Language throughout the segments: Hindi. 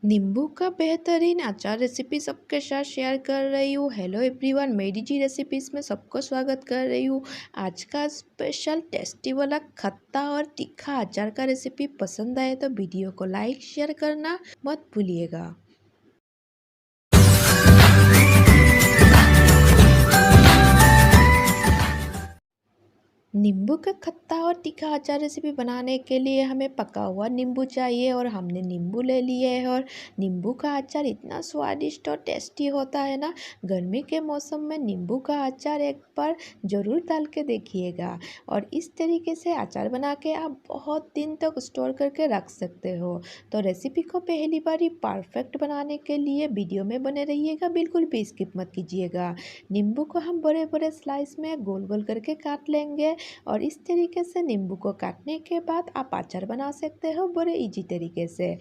नींबू का बेहतरीन अचार रेसिपी सबके साथ शेयर कर रही हूँ। हेलो एवरीवन, मेरी जी रेसिपीज़ में सबको स्वागत कर रही हूँ। आज का स्पेशल टेस्टी वाला खट्टा और तीखा अचार का रेसिपी पसंद आए तो वीडियो को लाइक शेयर करना मत भूलिएगा। नींबू का खट्टा और तीखा अचार रेसिपी बनाने के लिए हमें पका हुआ नींबू चाहिए और हमने नींबू ले लिए है। और नींबू का अचार इतना स्वादिष्ट और टेस्टी होता है ना। गर्मी के मौसम में नींबू का अचार एक बार ज़रूर डाल के देखिएगा। और इस तरीके से अचार बना के आप बहुत दिन तक स्टोर करके रख सकते हो। तो रेसिपी को पहली बार ही परफेक्ट बनाने के लिए वीडियो में बने रहिएगा, बिल्कुल भी स्किप मत कीजिएगा। नींबू को हम बड़े बड़े स्लाइस में गोल गोल करके काट लेंगे। और इस तरीके से नींबू को काटने के बाद आप अचार बना सकते हो बड़े इजी तरीके से।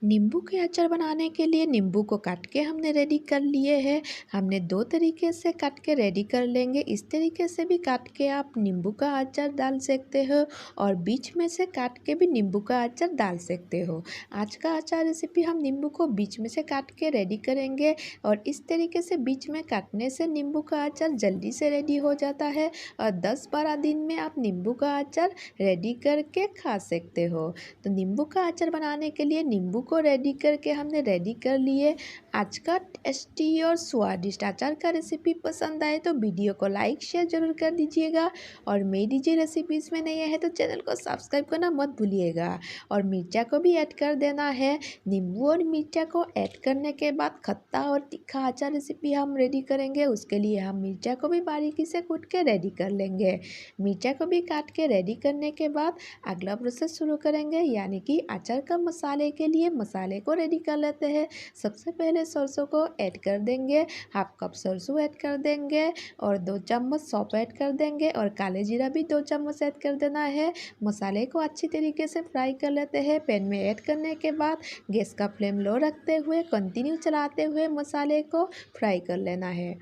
नींबू के अचार बनाने के लिए नींबू को काट के हमने रेडी कर लिए हैं। हमने दो तरीके से काट के रेडी कर लेंगे। इस तरीके से भी काट के आप नींबू का अचार डाल सकते हो और बीच में से काट के भी नींबू का अचार डाल सकते हो। आज का अचार रेसिपी हम नींबू को बीच में से काट के रेडी करेंगे। और इस तरीके से बीच में काटने से नींबू का अचार जल्दी से रेडी हो जाता है और 10-12 दिन में आप नींबू का अचार रेडी करके खा सकते हो। तो नींबू का अचार बनाने के लिए नींबू को रेडी करके हमने रेडी कर लिए। आज का टेस्टी और स्वादिष्ट अचार का रेसिपी पसंद आए तो वीडियो को लाइक शेयर जरूर कर दीजिएगा। और मेरी जी रेसिपीज़ में नए हैं तो चैनल को सब्सक्राइब करना मत भूलिएगा। और मिर्चा को भी ऐड कर देना है। नींबू और मिर्चा को ऐड करने के बाद खट्टा और तीखा अचार रेसिपी हम रेडी करेंगे। उसके लिए हम मिर्चा को भी बारीकी से कूट के रेडी कर लेंगे। मिर्चा को भी काट के रेडी करने के बाद अगला प्रोसेस शुरू करेंगे, यानी कि अचार का मसाले के लिए मसाले को रेडी कर लेते हैं। सबसे पहले सरसों को ऐड कर देंगे, हाफ कप सरसों ऐड कर देंगे और 2 चम्मच सौंफ ऐड कर देंगे और काले जीरा भी 2 चम्मच ऐड कर देना है। मसाले को अच्छी तरीके से फ्राई कर लेते हैं। पैन में ऐड करने के बाद गैस का फ्लेम लो रखते हुए कंटिन्यू चलाते हुए मसाले को फ्राई कर लेना है।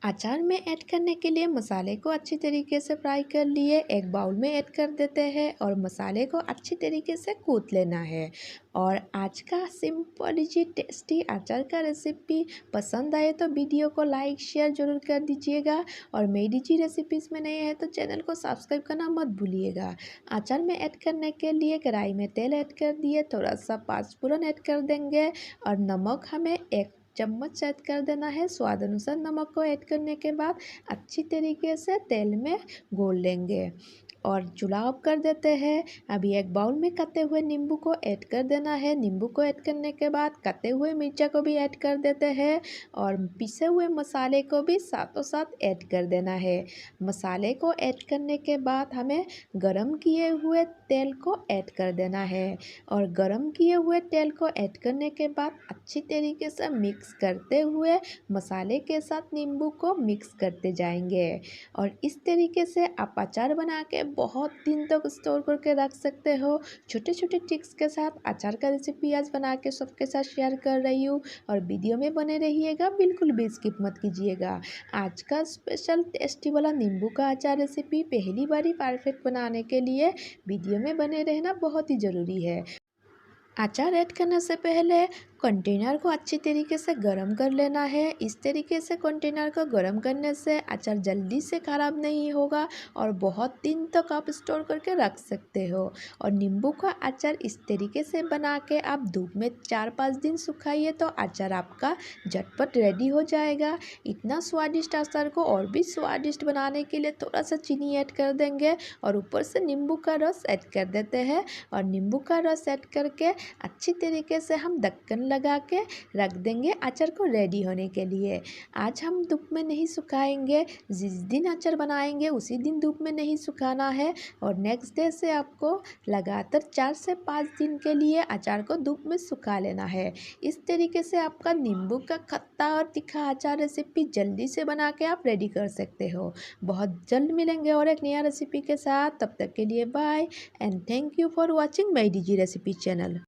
अचार में ऐड करने के लिए मसाले को अच्छी तरीके से फ्राई कर लिए एक बाउल में ऐड कर देते हैं और मसाले को अच्छी तरीके से कूट लेना है। और आज का सिंपल इजी टेस्टी अचार का रेसिपी पसंद आए तो वीडियो को लाइक शेयर जरूर कर दीजिएगा। और मेरी जी रेसिपीज़ में नए हैं तो चैनल को सब्सक्राइब करना मत भूलिएगा। अचार में ऐड करने के लिए कढ़ाई में तेल ऐड कर दिए, थोड़ा सा पाँचफोरन ऐड कर देंगे और नमक हमें 1 चम्मच ऐड कर देना है। स्वाद अनुसार नमक को ऐड करने के बाद अच्छी तरीके से तेल में घोल लेंगे और चूल्हा ऑफ कर देते हैं। अभी एक बाउल में कटे हुए नींबू को ऐड कर देना है। नींबू को ऐड करने के बाद कटे हुए मिर्चा को भी ऐड कर देते हैं और पिसे हुए मसाले को भी साथों साथ ऐड कर देना है। मसाले को ऐड करने के बाद हमें गरम किए हुए तेल को ऐड कर देना है और गरम किए हुए तेल को ऐड करने के बाद अच्छी तरीके से मिक्स करते हुए मसाले के साथ नींबू को मिक्स करते जाएंगे। और इस तरीके से आप अचार बना के बहुत दिन तक स्टोर करके रख सकते हो। छोटे छोटे ट्रिक्स के साथ अचार का रेसिपी आज बना के सबके साथ शेयर कर रही हूँ और वीडियो में बने रहिएगा, बिल्कुल भी स्किप मत कीजिएगा। आज का स्पेशल टेस्टी वाला नींबू का अचार रेसिपी पहली बारी परफेक्ट बनाने के लिए वीडियो में बने रहना बहुत ही ज़रूरी है। अचार ऐड करने से पहले कंटेनर को अच्छी तरीके से गर्म कर लेना है। इस तरीके से कंटेनर को गर्म करने से अचार जल्दी से ख़राब नहीं होगा और बहुत दिन तक आप स्टोर करके रख सकते हो। और नींबू का अचार इस तरीके से बना के आप धूप में 4-5 दिन सुखाइए तो अचार आपका झटपट रेडी हो जाएगा। इतना स्वादिष्ट अचार को और भी स्वादिष्ट बनाने के लिए थोड़ा सा चीनी ऐड कर देंगे और ऊपर से नींबू का रस ऐड कर देते हैं। और नींबू का रस ऐड करके अच्छी तरीके से हम ढक्कन लगा के रख देंगे अचार को रेडी होने के लिए। आज हम धूप में नहीं सुखाएंगे, जिस दिन अचार बनाएंगे उसी दिन धूप में नहीं सुखाना है। और नेक्स्ट डे से आपको लगातार 4 से 5 दिन के लिए अचार को धूप में सुखा लेना है। इस तरीके से आपका नींबू का खट्टा और तीखा अचार रेसिपी जल्दी से बना के आप रेडी कर सकते हो। बहुत जल्द मिलेंगे और एक नया रेसिपी के साथ। तब तक के लिए bye and thank you for watching my DG recipe channel.